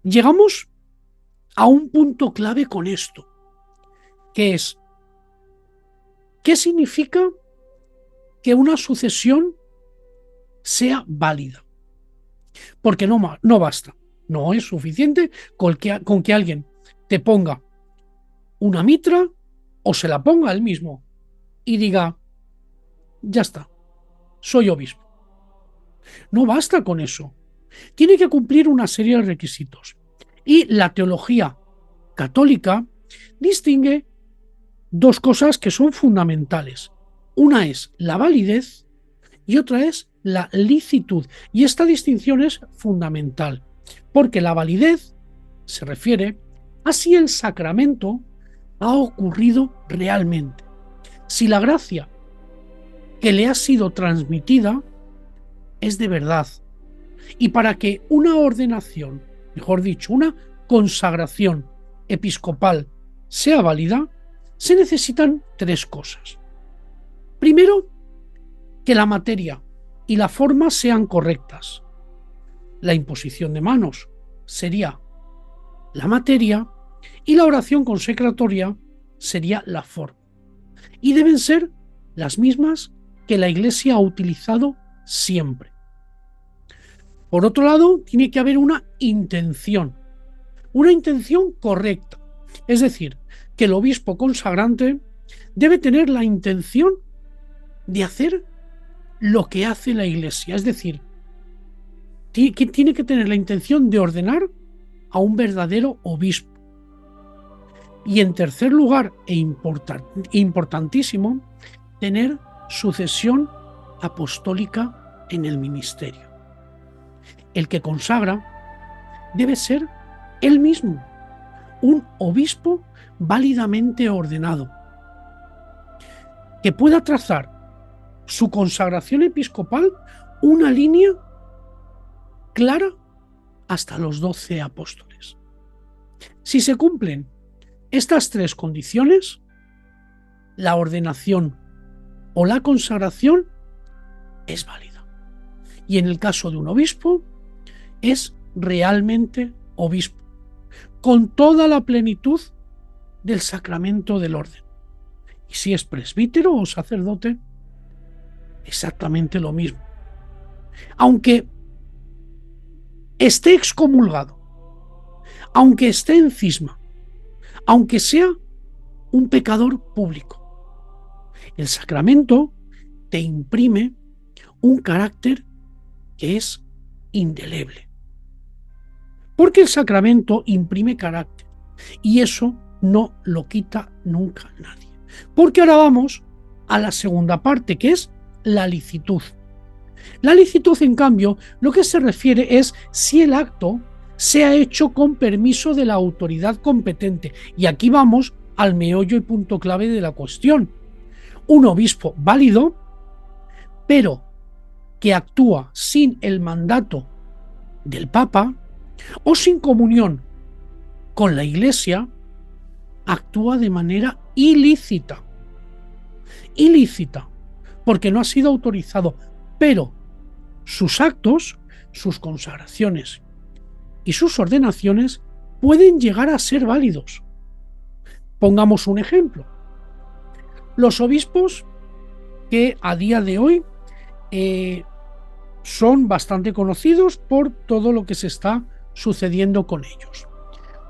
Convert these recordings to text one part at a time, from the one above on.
Llegamos a un punto clave con esto, que es, ¿qué significa que una sucesión sea válida? Porque no basta, no es suficiente con que alguien te ponga una mitra o se la ponga él mismo y diga, ya está, soy obispo. No basta con eso. Tiene que cumplir una serie de requisitos. Y la teología católica distingue dos cosas que son fundamentales. Una es la validez y otra es la licitud. Y esta distinción es fundamental, porque la validez se refiere a si el sacramento ha ocurrido realmente. Si la gracia que le ha sido transmitida es de verdad. Y para que una ordenación, mejor dicho, una consagración episcopal sea válida, se necesitan tres cosas. Primero, que la materia y la forma sean correctas. La imposición de manos sería la materia y la oración consecratoria sería la forma. Y deben ser las mismas que la Iglesia ha utilizado siempre. Por otro lado, tiene que haber una intención correcta. Es decir, que el obispo consagrante debe tener la intención de hacer lo que hace la Iglesia. Es decir, tiene que tener la intención de ordenar a un verdadero obispo. Y en tercer lugar, importantísimo, tener sucesión apostólica en el ministerio. El que consagra debe ser él mismo, un obispo válidamente ordenado, que pueda trazar su consagración episcopal una línea clara hasta los 12 apóstoles. Si se cumplen estas tres condiciones, la ordenación o la consagración es válida. Y en el caso de un obispo, es realmente obispo, con toda la plenitud del sacramento del orden. Y si es presbítero o sacerdote, exactamente lo mismo. Aunque esté excomulgado, aunque esté en cisma, aunque sea un pecador público, el sacramento te imprime un carácter que es indeleble. Porque el sacramento imprime carácter y eso no lo quita nunca nadie. Porque ahora vamos a la segunda parte, que es la licitud. La licitud, en cambio, lo que se refiere es si el acto se ha hecho con permiso de la autoridad competente. Y aquí vamos al meollo y punto clave de la cuestión. Un obispo válido, pero que actúa sin el mandato del Papa o sin comunión con la Iglesia, actúa de manera ilícita. Ilícita, porque no ha sido autorizado, pero sus actos, sus consagraciones y sus ordenaciones pueden llegar a ser válidos. Pongamos un ejemplo. Los obispos que a día de hoy son bastante conocidos por todo lo que se está sucediendo con ellos.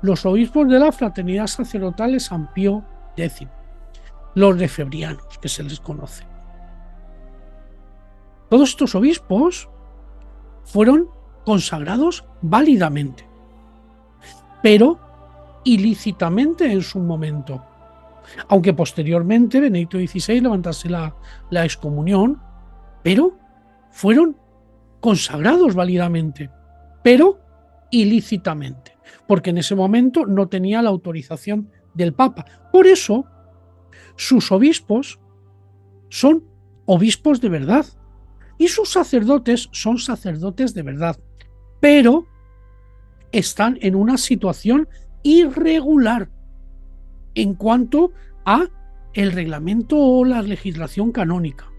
Los obispos de la Fraternidad Sacerdotal de San Pío X, los lefebrianos, que se les conoce. Todos estos obispos fueron consagrados válidamente, pero ilícitamente en su momento, aunque posteriormente Benedicto XVI levantase la excomunión, pero fueron consagrados válidamente, pero ilícitamente, porque en ese momento no tenía la autorización del Papa. Por eso, sus obispos son obispos de verdad y sus sacerdotes son sacerdotes de verdad, pero están en una situación irregular en cuanto a el reglamento o la legislación canónica.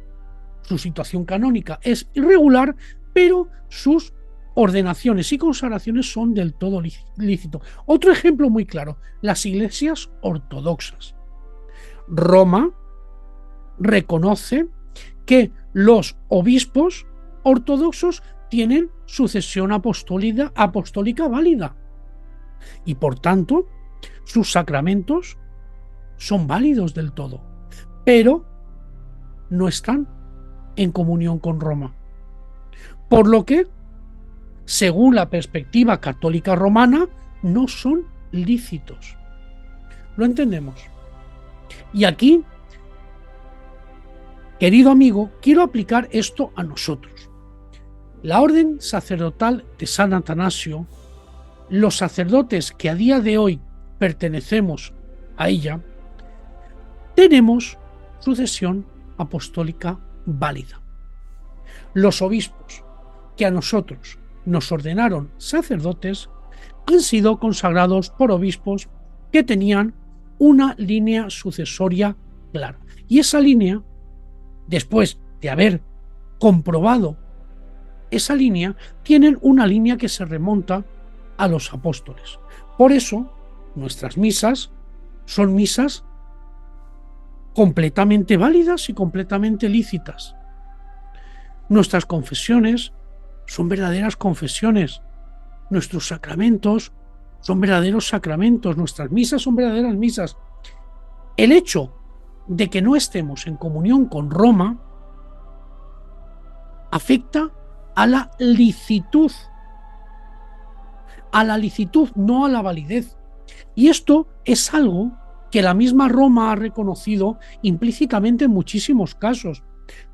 Su situación canónica es irregular, pero sus ordenaciones y consagraciones son del todo lícitos. Otro ejemplo muy claro, las iglesias ortodoxas. Roma reconoce que los obispos ortodoxos tienen sucesión apostólica válida y por tanto sus sacramentos son válidos del todo, pero no están en comunión con Roma. Por lo que, según la perspectiva católica romana, no son lícitos. ¿Lo entendemos? Y aquí, querido amigo, quiero aplicar esto a nosotros. La orden sacerdotal de San Atanasio, los sacerdotes que a día de hoy pertenecemos a ella, tenemos sucesión apostólica válida. Los obispos que a nosotros nos ordenaron sacerdotes han sido consagrados por obispos que tenían una línea sucesoria clara. Y esa línea, después de haber comprobado esa línea, tienen una línea que se remonta a los apóstoles. Por eso, nuestras misas son misas completamente válidas y completamente lícitas. Nuestras confesiones son verdaderas confesiones. Nuestros sacramentos son verdaderos sacramentos. Nuestras misas son verdaderas misas. El hecho de que no estemos en comunión con Roma afecta a la licitud. A la licitud, no a la validez. Y esto es algo que la misma Roma ha reconocido implícitamente en muchísimos casos.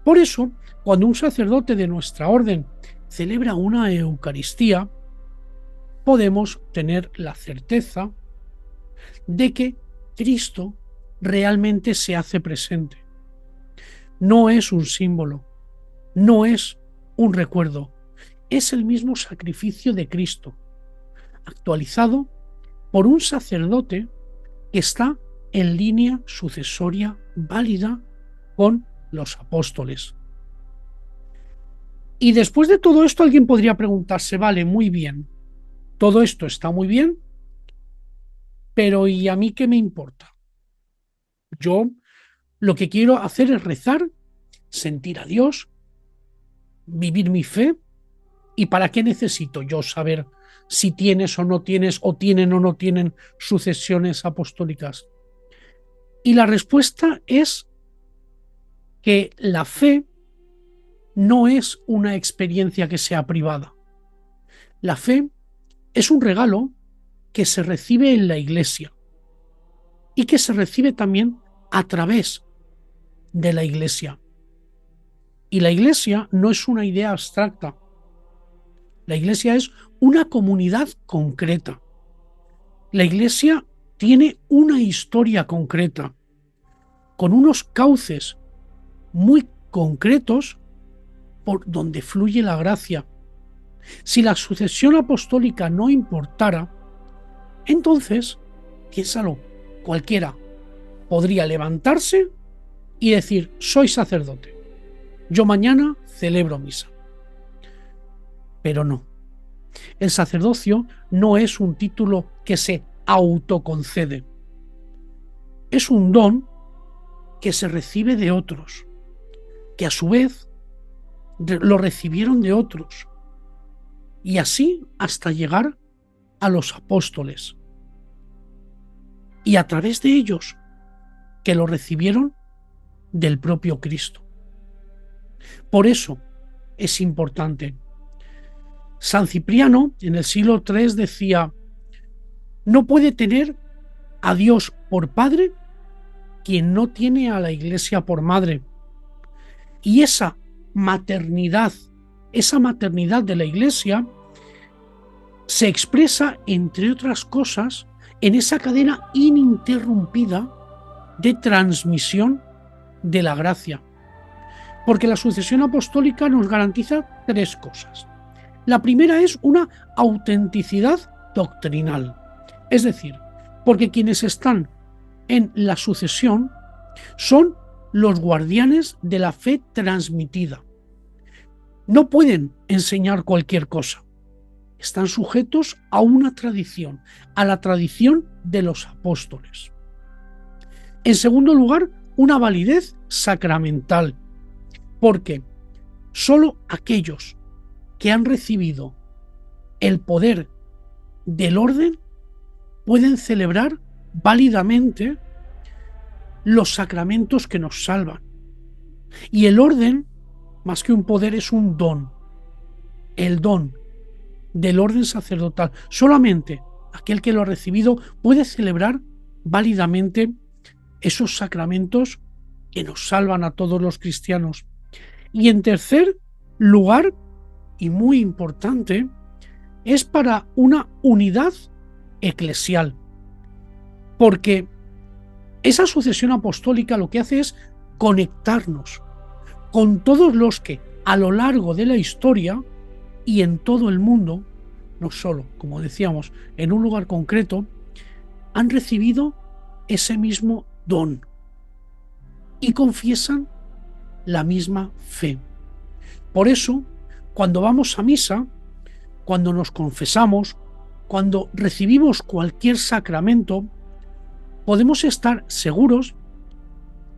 Por eso, cuando un sacerdote de nuestra orden celebra una Eucaristía, podemos tener la certeza de que Cristo realmente se hace presente. No es un símbolo, no es un recuerdo, es el mismo sacrificio de Cristo, actualizado por un sacerdote que está en línea sucesoria válida con los apóstoles. Y después de todo esto, alguien podría preguntarse, vale, muy bien, todo esto está muy bien, pero ¿y a mí qué me importa? Yo lo que quiero hacer es rezar, sentir a Dios, vivir mi fe, ¿y para qué necesito yo saber si tienes o no tienes, o tienen o no tienen sucesiones apostólicas? Y la respuesta es que la fe no es una experiencia que sea privada. La fe es un regalo que se recibe en la Iglesia y que se recibe también a través de la Iglesia. Y la Iglesia no es una idea abstracta. La Iglesia es una comunidad concreta. La Iglesia tiene una historia concreta, con unos cauces muy concretos por donde fluye la gracia. Si la sucesión apostólica no importara, entonces, piénsalo, cualquiera podría levantarse y decir, soy sacerdote, yo mañana celebro misa. Pero no. El sacerdocio no es un título que se autoconcede. Es un don que se recibe de otros, que a su vez lo recibieron de otros, y así hasta llegar a los apóstoles. Y a través de ellos, que lo recibieron del propio Cristo. Por eso es importante. San Cipriano, en el siglo III, decía, no puede tener a Dios por padre quien no tiene a la Iglesia por madre. Y esa maternidad de la Iglesia se expresa, entre otras cosas, en esa cadena ininterrumpida de transmisión de la gracia. Porque la sucesión apostólica nos garantiza tres cosas. La primera es una autenticidad doctrinal. Es decir, porque quienes están en la sucesión son los guardianes de la fe transmitida. No pueden enseñar cualquier cosa. están sujetos a una tradición, a la tradición de los apóstoles. En segundo lugar, una validez sacramental, porque solo aquellos que han recibido el poder del orden pueden celebrar válidamente los sacramentos que nos salvan. Y el orden, más que un poder, es un don. El don del orden sacerdotal. Solamente aquel que lo ha recibido puede celebrar válidamente esos sacramentos que nos salvan a todos los cristianos. Y en tercer lugar, y muy importante, es para una unidad eclesial. Porque esa sucesión apostólica lo que hace es conectarnos con todos los que a lo largo de la historia y en todo el mundo, no solo, como decíamos, en un lugar concreto, han recibido ese mismo don y confiesan la misma fe. Por eso, cuando vamos a misa, cuando nos confesamos, cuando recibimos cualquier sacramento, podemos estar seguros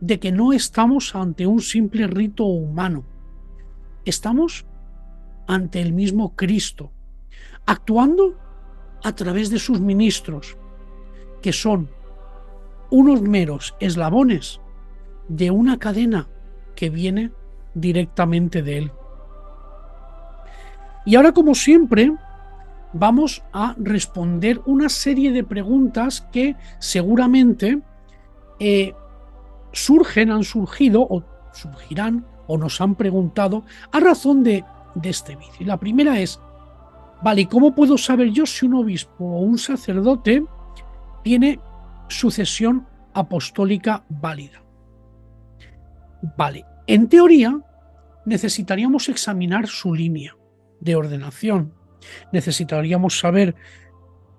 de que no estamos ante un simple rito humano. Estamos ante el mismo Cristo, actuando a través de sus ministros, que son unos meros eslabones de una cadena que viene directamente de Él. Y ahora, como siempre, vamos a responder una serie de preguntas que seguramente han surgido o surgirán o nos han preguntado a razón de este vídeo. Y la primera es, vale, ¿y cómo puedo saber yo si un obispo o un sacerdote tiene sucesión apostólica válida? Vale, en teoría necesitaríamos examinar su línea de ordenación. Necesitaríamos saber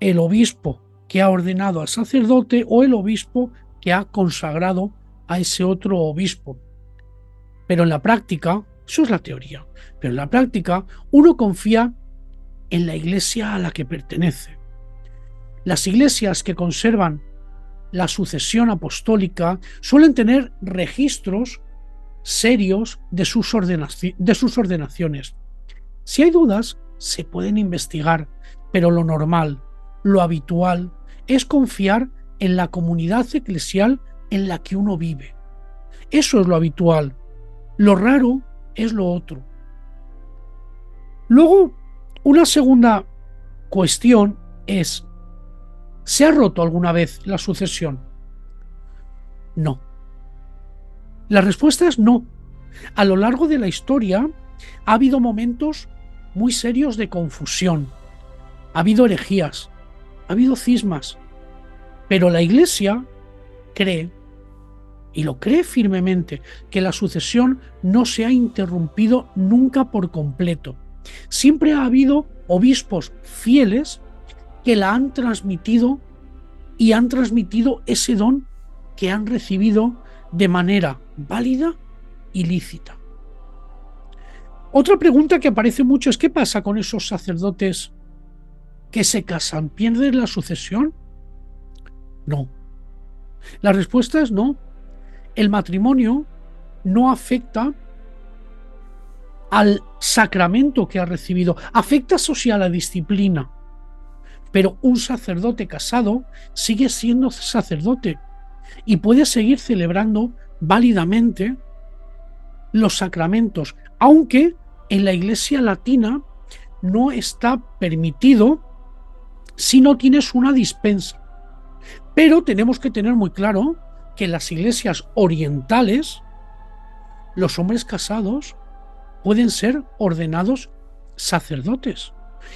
el obispo que ha ordenado al sacerdote o el obispo que ha consagrado a ese otro obispo. Pero en la práctica, eso es la teoría, pero en la práctica uno confía en la iglesia a la que pertenece. Las iglesias que conservan la sucesión apostólica suelen tener registros serios de sus ordenaciones. Si hay dudas, se pueden investigar, pero lo normal, lo habitual, es confiar en la comunidad eclesial en la que uno vive. Eso es lo habitual. Lo raro es lo otro. Luego, una segunda cuestión es, ¿se ha roto alguna vez la sucesión? No. La respuesta es no. A lo largo de la historia ha habido momentos muy serios de confusión. Ha habido herejías, ha habido cismas, pero la Iglesia cree, y lo cree firmemente, que la sucesión no se ha interrumpido nunca por completo. Siempre ha habido obispos fieles que la han transmitido y han transmitido ese don que han recibido de manera válida y lícita. Otra pregunta que aparece mucho es, ¿qué pasa con esos sacerdotes que se casan? ¿Pierden la sucesión? No. La respuesta es no. El matrimonio no afecta al sacramento que ha recibido. Afecta eso sí a la disciplina. Pero un sacerdote casado sigue siendo sacerdote y puede seguir celebrando válidamente los sacramentos, aunque en la Iglesia latina no está permitido si no tienes una dispensa. Pero tenemos que tener muy claro que en las iglesias orientales los hombres casados pueden ser ordenados sacerdotes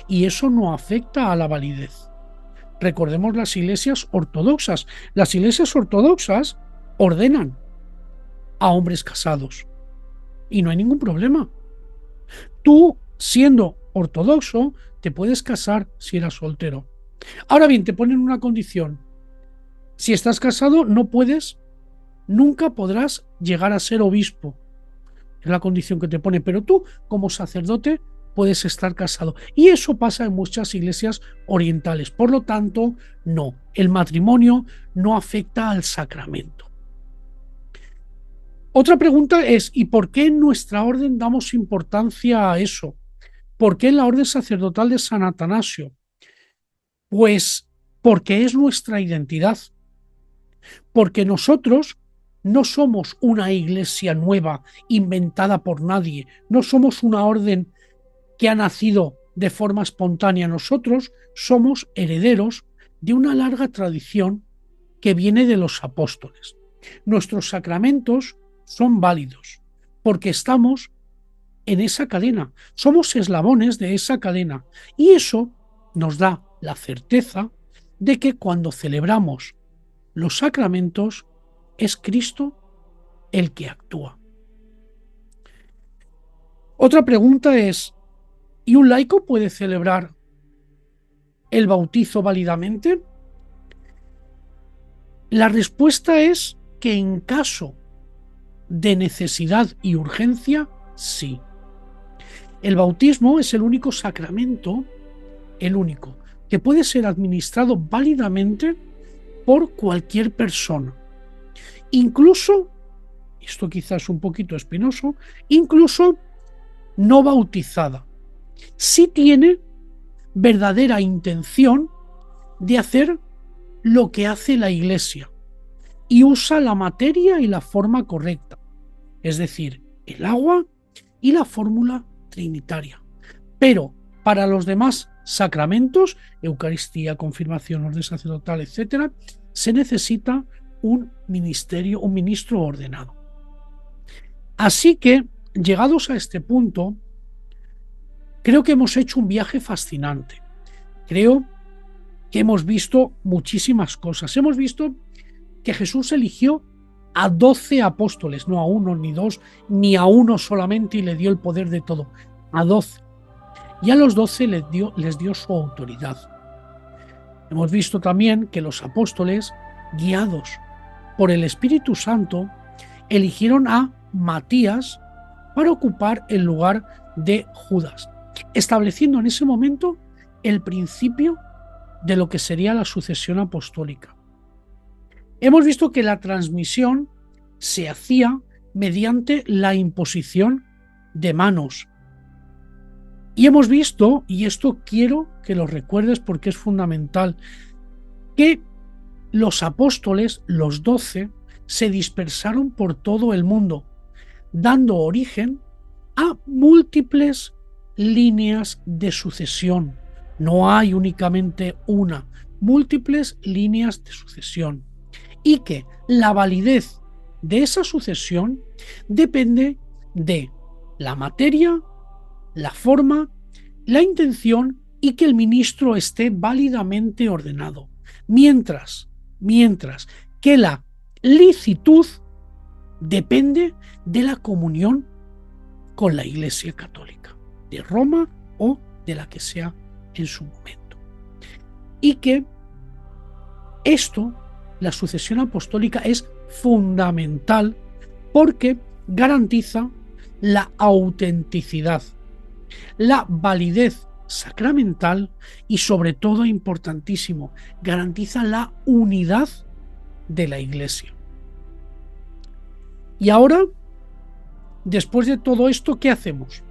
y eso no afecta a la validez. Recordemos las iglesias ortodoxas. Las iglesias ortodoxas ordenan a hombres casados y no hay ningún problema. Tú, siendo ortodoxo, te puedes casar si eras soltero. Ahora bien, te ponen una condición. Si estás casado, nunca podrás llegar a ser obispo. Es la condición que te pone. Pero tú, como sacerdote, puedes estar casado. Y eso pasa en muchas iglesias orientales. Por lo tanto, no, el matrimonio no afecta al sacramento. Otra pregunta es, ¿y por qué en nuestra orden damos importancia a eso? ¿Por qué en la orden sacerdotal de San Atanasio? Pues porque es nuestra identidad. Porque nosotros no somos una iglesia nueva inventada por nadie, no somos una orden que ha nacido de forma espontánea. Nosotros somos herederos de una larga tradición que viene de los apóstoles. Nuestros sacramentos son válidos porque estamos en esa cadena, somos eslabones de esa cadena y eso nos da la certeza de que cuando celebramos los sacramentos es Cristo el que actúa. Otra pregunta es, ¿y un laico puede celebrar el bautizo válidamente? La respuesta es que en caso de necesidad y urgencia, sí. El bautismo es el único sacramento, el único, que puede ser administrado válidamente por cualquier persona. Incluso, esto quizás es un poquito espinoso, incluso no bautizada. Si tiene verdadera intención de hacer lo que hace la Iglesia y usa la materia y la forma correcta, es decir, el agua y la fórmula trinitaria. Pero para los demás sacramentos, Eucaristía, confirmación, orden sacerdotal, etc., se necesita un ministro ordenado. Así que, llegados a este punto, creo que hemos hecho un viaje fascinante. Creo que hemos visto muchísimas cosas. Hemos visto que Jesús eligió a 12 apóstoles, no a uno ni dos, ni a uno solamente y le dio el poder de todo, a 12. Y a los 12 les dio su autoridad. Hemos visto también que los apóstoles, guiados por el Espíritu Santo, eligieron a Matías para ocupar el lugar de Judas, estableciendo en ese momento el principio de lo que sería la sucesión apostólica. Hemos visto que la transmisión se hacía mediante la imposición de manos. Y hemos visto, y esto quiero que lo recuerdes porque es fundamental, que los apóstoles, los 12, se dispersaron por todo el mundo, dando origen a múltiples líneas de sucesión. No hay únicamente una, múltiples líneas de sucesión. Y que la validez de esa sucesión depende de la materia, la forma, la intención y que el ministro esté válidamente ordenado. Mientras que la licitud depende de la comunión con la Iglesia Católica, de Roma o de la que sea en su momento. Y que esto, la sucesión apostólica, es fundamental porque garantiza la autenticidad, la validez sacramental y, sobre todo, importantísimo, garantiza la unidad de la Iglesia. Y ahora, después de todo esto, ¿qué hacemos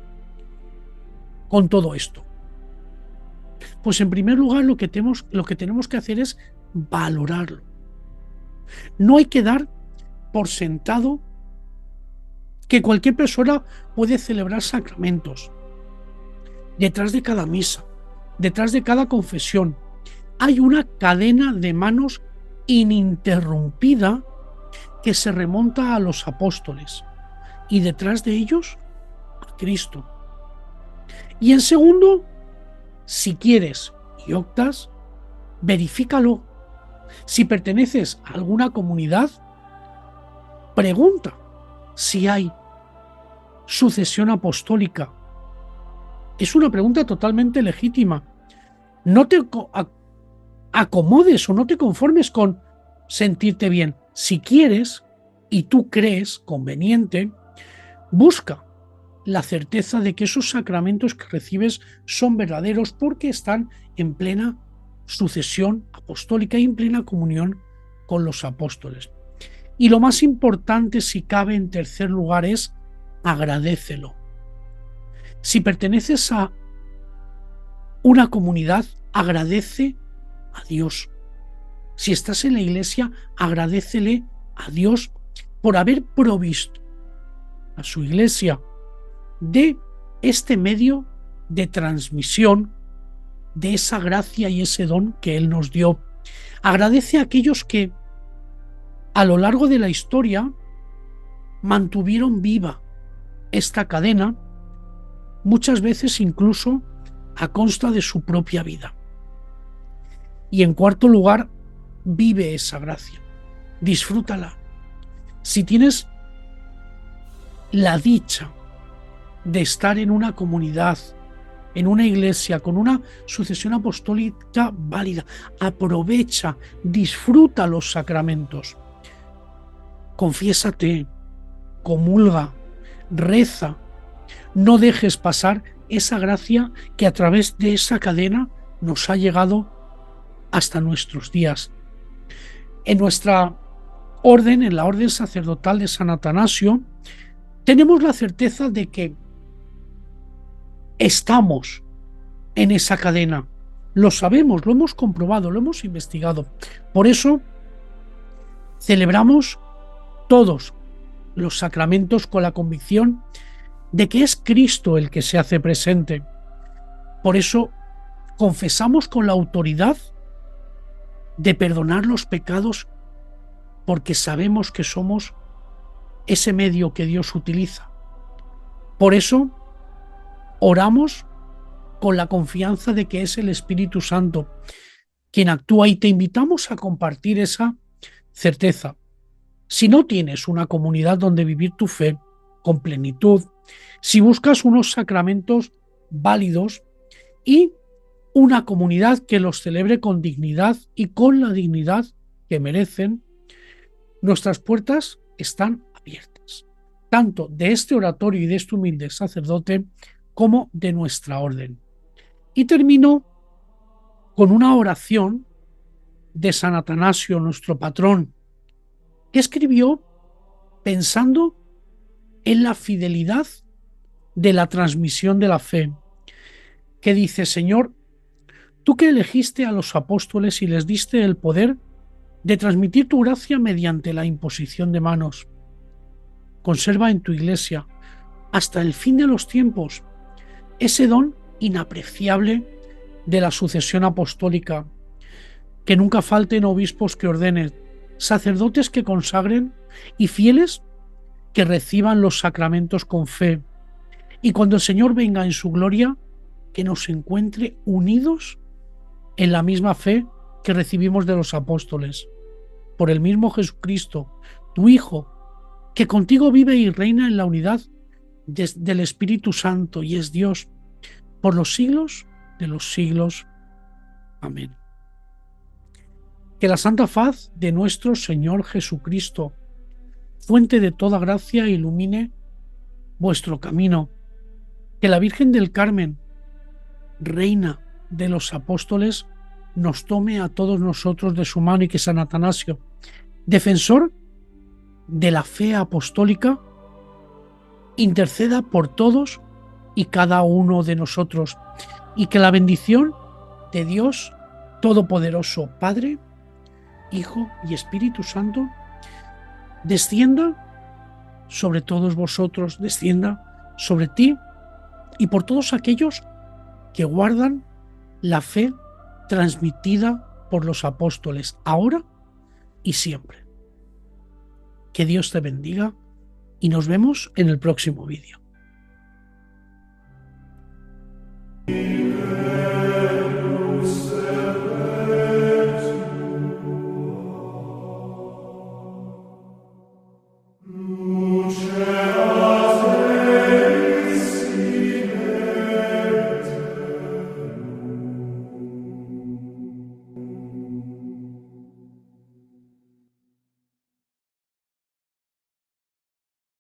con todo esto? Pues en primer lugar lo que tenemos que hacer es valorarlo. No hay que dar por sentado que cualquier persona puede celebrar sacramentos. Detrás de cada misa, detrás de cada confesión, hay una cadena de manos ininterrumpida que se remonta a los apóstoles y detrás de ellos a Cristo. Y en segundo, si quieres y optas, verifícalo. Si perteneces a alguna comunidad, pregunta si hay sucesión apostólica. Es una pregunta totalmente legítima. No te acomodes o no te conformes con sentirte bien. Si quieres y tú crees conveniente, busca la certeza de que esos sacramentos que recibes son verdaderos porque están en plena sucesión apostólica y en plena comunión con los apóstoles. Y lo más importante, si cabe, en tercer lugar, es agradécelo. Si perteneces a una comunidad, agradece a Dios. Si estás en la iglesia, agradécele a Dios por haber provisto a su iglesia de este medio de transmisión de esa gracia y ese don que Él nos dio. Agradece a aquellos que a lo largo de la historia mantuvieron viva esta cadena, muchas veces incluso a costa de su propia vida. Y en cuarto lugar, vive esa gracia, disfrútala. Si tienes la dicha de estar en una comunidad, en una iglesia, con una sucesión apostólica válida, aprovecha, disfruta los sacramentos. Confiésate, comulga, reza. No dejes pasar esa gracia que a través de esa cadena nos ha llegado hasta nuestros días. En nuestra orden, en la orden sacerdotal de San Atanasio, tenemos la certeza de que estamos en esa cadena. Lo sabemos, lo hemos comprobado, lo hemos investigado. Por eso celebramos todos los sacramentos con la convicción de que es Cristo el que se hace presente. Por eso confesamos con la autoridad de perdonar los pecados, porque sabemos que somos ese medio que Dios utiliza. Por eso oramos con la confianza de que es el Espíritu Santo quien actúa, y te invitamos a compartir esa certeza. Si no tienes una comunidad donde vivir tu fe con plenitud, si buscas unos sacramentos válidos y una comunidad que los celebre con dignidad y con la dignidad que merecen, nuestras puertas están abiertas, tanto de este oratorio y de este humilde sacerdote como de nuestra orden. Y termino con una oración de San Atanasio, nuestro patrón, que escribió pensando en la fidelidad de la transmisión de la fe, que dice: Señor, tú que elegiste a los apóstoles y les diste el poder de transmitir tu gracia mediante la imposición de manos, conserva en tu iglesia hasta el fin de los tiempos ese don inapreciable de la sucesión apostólica, que nunca falten obispos que ordenen, sacerdotes que consagren y fieles que reciban los sacramentos con fe, y cuando el Señor venga en su gloria, que nos encuentre unidos en la misma fe que recibimos de los apóstoles, por el mismo Jesucristo, tu Hijo, que contigo vive y reina en la unidad del Espíritu Santo y es Dios, por los siglos de los siglos. Amén. Que la santa faz de nuestro Señor Jesucristo, fuente de toda gracia, ilumine vuestro camino. Que la Virgen del Carmen, reina de los apóstoles, nos tome a todos nosotros de su mano, y que San Atanasio, defensor de la fe apostólica, interceda por todos y cada uno de nosotros, y que la bendición de Dios Todopoderoso, Padre, Hijo y Espíritu Santo, descienda sobre todos vosotros, descienda sobre ti y por todos aquellos que guardan la fe transmitida por los apóstoles, ahora y siempre. Que Dios te bendiga y nos vemos en el próximo vídeo.